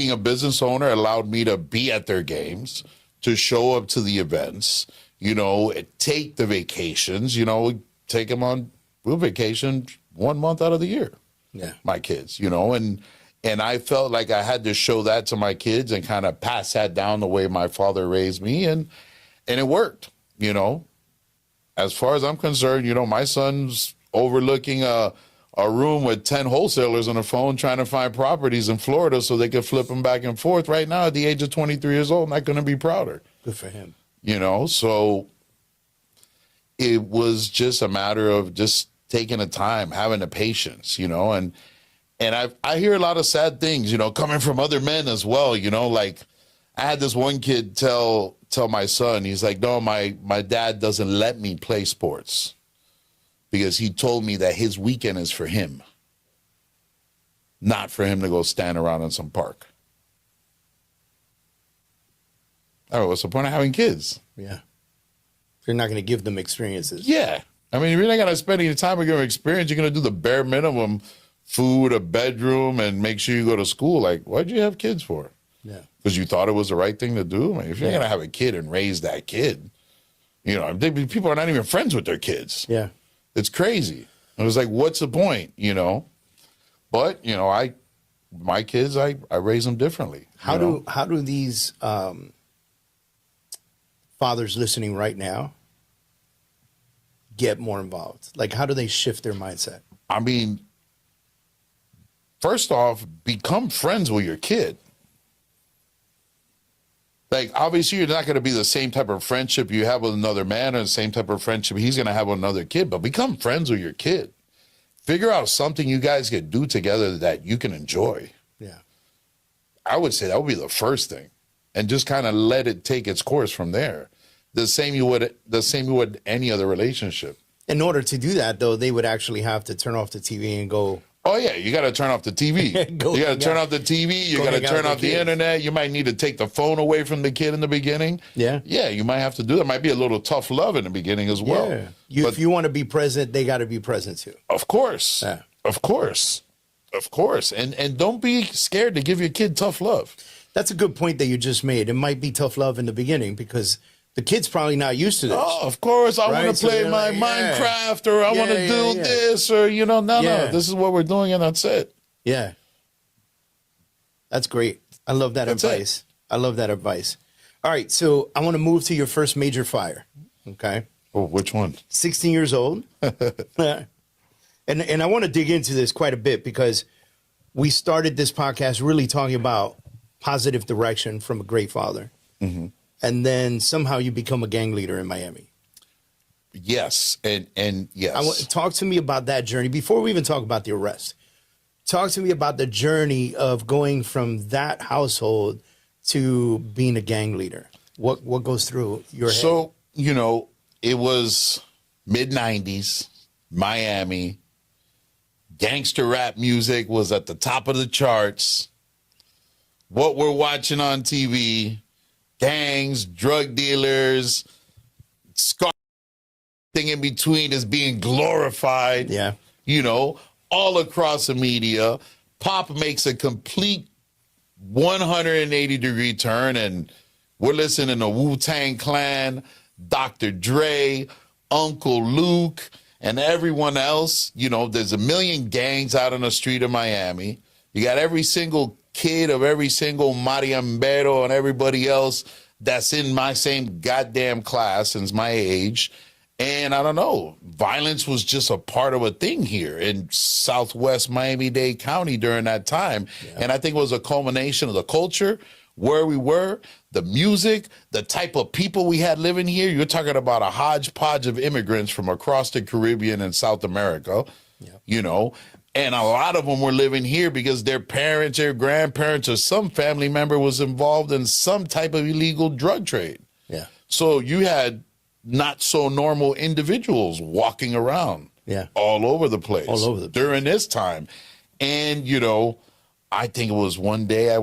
being a business owner allowed me to be at their games, to show up to the events, take the vacations, take them on real vacation 1 month out of the year. Yeah. My kids, and I felt like I had to show that to my kids and kind of pass that down the way my father raised me. And it worked, As far as I'm concerned, my son's overlooking a room with 10 wholesalers on the phone trying to find properties in Florida so they can flip them back and forth right now at the age of 23 years old. Not going to be prouder. Good for him. So it was just a matter of just taking the time, having the patience, and I hear a lot of sad things, coming from other men as well, like I had this one kid tell my son, he's like, no, my dad doesn't let me play sports because he told me that his weekend is for him, not for him to go stand around in some park. Oh, what's the point of having kids? Yeah. You're not going to give them experiences. Yeah. I mean, you're not going to spend any time with your experience. You're going to do the bare minimum, food, a bedroom, and make sure you go to school. Like, what'd you have kids for? Yeah. Because you thought it was the right thing to do? I mean, if you're going to have a kid and raise that kid, people are not even friends with their kids. Yeah. It's crazy. It was like, what's the point, But, my kids, I raise them differently. How do these fathers listening right now get more involved? Like, how do they shift their mindset? I mean, first off, become friends with your kid. Like, obviously, you're not going to be the same type of friendship you have with another man or the same type of friendship he's going to have with another kid, but become friends with your kid. Figure out something you guys can do together that you can enjoy. Yeah. I would say that would be the first thing, and just kind of let it take its course from there. The same you would any other relationship. In order to do that, though, they would actually have to turn off the TV and go. Oh, yeah, you got to turn off the TV. You got to turn off the TV. You got to turn off the internet. You might need to take the phone away from the kid in the beginning. Yeah. Yeah, you might have to do that. Might be a little tough love in the beginning as well. Yeah. If you want to be present, they got to be present too. Of course. Yeah. Of course. Of course. And don't be scared to give your kid tough love. That's a good point that you just made. It might be tough love in the beginning because the kid's probably not used to this. Oh, of course. I want to play my Minecraft, or I want to do this, or, no. This is what we're doing, and that's it. Yeah. That's great. I love that advice. I love that advice. All right, so I want to move to your first major fire, okay? Oh, which one? 16 years old. And I want to dig into this quite a bit because we started this podcast really talking about positive direction from a great father. Mm-hmm. And then somehow you become a gang leader in Miami. Yes, and yes. Talk to me about that journey before we even talk about the arrest. Talk to me about the journey of going from that household to being a gang leader. What goes through your head? So, it was mid-90s, Miami. Gangster rap music was at the top of the charts. What we're watching on TV, gangs, drug dealers, thing in between is being glorified. Yeah. All across the media. Pop makes a complete 180-degree turn, and we're listening to Wu-Tang Clan, Dr. Dre, Uncle Luke, and everyone else. There's a million gangs out on the street of Miami. You got every single kid of every single mariambero and everybody else that's in my same goddamn class since my age. And I don't know, violence was just a part of a thing here in Southwest Miami-Dade County during that time. Yeah. And I think it was a culmination of the culture, where we were, the music, the type of people we had living here. You're talking about a hodgepodge of immigrants from across the Caribbean and South America, and a lot of them were living here because their parents, their grandparents, or some family member was involved in some type of illegal drug trade. Yeah. So you had not so normal individuals walking around all over the place during this time. And, I think it was one day I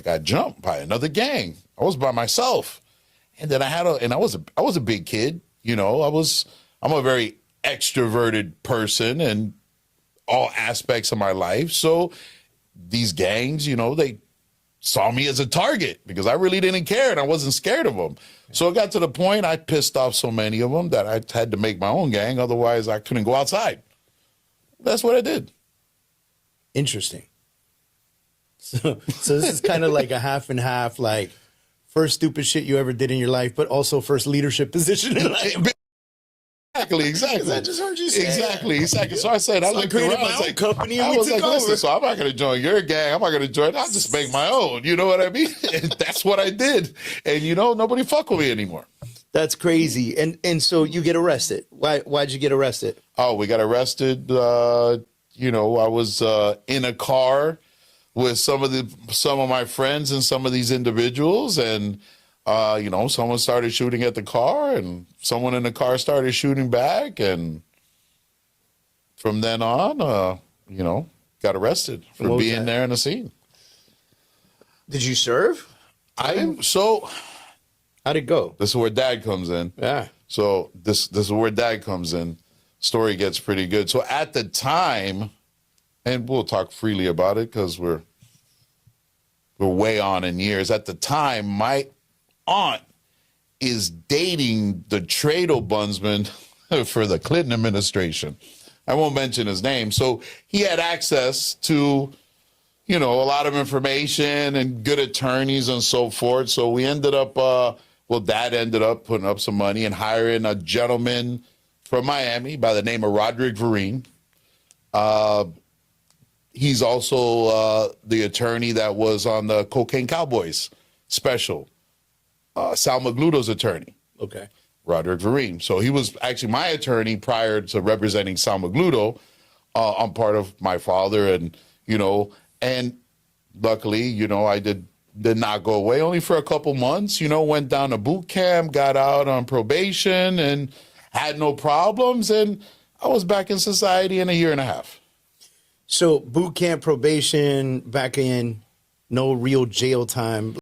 got jumped by another gang. I was by myself. And then I was a big kid, I'm a very extroverted person in all aspects of my life. So these gangs, they saw me as a target because I really didn't care and I wasn't scared of them. So it got to the point I pissed off so many of them that I had to make my own gang. Otherwise, I couldn't go outside. That's what I did. Interesting. So this is kind of like a half and half, like first stupid shit you ever did in your life, but also first leadership position in life. Exactly. I just heard you say exactly. So I said, I looked around. My own company and I we was took like, over. listen, so I'm not going to join your gang. I'm not going to join. I'll just make my own. You know what I mean? That's what I did. And, nobody fuck with me anymore. That's crazy. And so you get arrested. Why'd you get arrested? Oh, we got arrested. I was in a car with some of my friends and some of these individuals, and someone started shooting at the car, and someone in the car started shooting back, and from then on, got arrested for being there in the scene. Did you serve? How'd it go? This is where Dad comes in. Yeah. So this is where Dad comes in. Story gets pretty good. So at the time, and we'll talk freely about it because we're way on in years. At the time, my aunt is dating the trade ombudsman for the Clinton administration. I won't mention his name. So he had access to, a lot of information and good attorneys and so forth. So we ended up, Dad ended up putting up some money and hiring a gentleman from Miami by the name of Roderick Vereen. He's also the attorney that was on the Cocaine Cowboys special. Sal Magluto's attorney. Okay. Roderick Vereen. So he was actually my attorney prior to representing Sal Magluto on part of my father. And, and luckily, I did not go away only for a couple months, went down to boot camp, got out on probation and had no problems. And I was back in society in a year and a half. So boot camp, probation, back in, no real jail time.